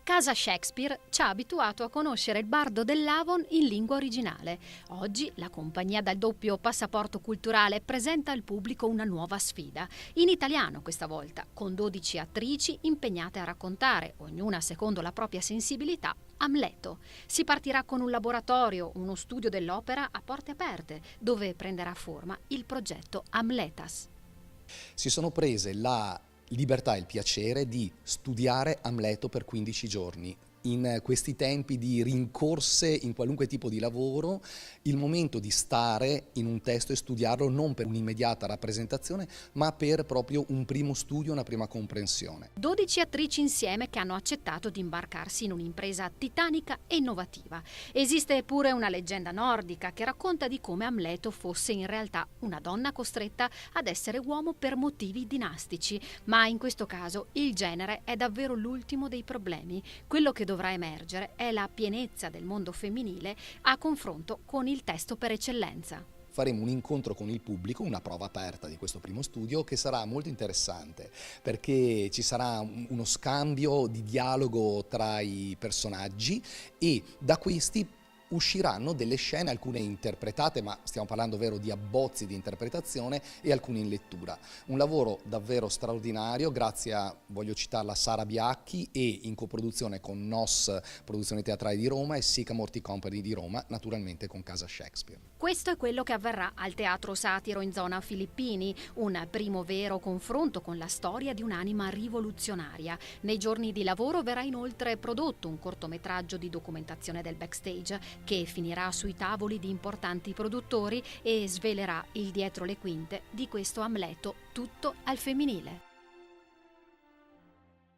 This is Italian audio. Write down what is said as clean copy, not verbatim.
Casa Shakespeare ci ha abituato a conoscere il bardo dell'Avon in lingua originale. Oggi la compagnia dal doppio passaporto culturale presenta al pubblico una nuova sfida, in italiano questa volta, con 12 attrici impegnate a raccontare, ognuna secondo la propria sensibilità, Amleto. Si partirà con un laboratorio, uno studio dell'opera a porte aperte, dove prenderà forma il progetto Amletas. Si sono prese la libertà e il piacere di studiare Amleto per 15 giorni. In questi tempi di rincorse in qualunque tipo di lavoro, il momento di stare in un testo e studiarlo non per un'immediata rappresentazione, ma per proprio un primo studio, una prima comprensione. 12 attrici insieme che hanno accettato di imbarcarsi in un'impresa titanica e innovativa. Esiste pure una leggenda nordica che racconta di come Amleto fosse in realtà una donna costretta ad essere uomo per motivi dinastici, ma in questo caso il genere è davvero l'ultimo dei problemi. Quello che dovrà emergere è la pienezza del mondo femminile a confronto con il testo per eccellenza. Faremo un incontro con il pubblico, una prova aperta di questo primo studio che sarà molto interessante perché ci sarà uno scambio di dialogo tra i personaggi e da questi usciranno delle scene, alcune interpretate, ma stiamo parlando vero di abbozzi di interpretazione e alcune in lettura. Un lavoro davvero straordinario, grazie a, voglio citarla, Sara Biacchi e in coproduzione con NOS Produzioni Teatrali di Roma e Sycamore Tea Company di Roma, naturalmente con Casa Shakespeare. Questo è quello che avverrà al Teatro Satiro in zona Filippini, un primo vero confronto con la storia di un'anima rivoluzionaria. Nei giorni di lavoro verrà inoltre prodotto un cortometraggio di documentazione del backstage che finirà sui tavoli di importanti produttori e svelerà il dietro le quinte di questo Amleto tutto al femminile.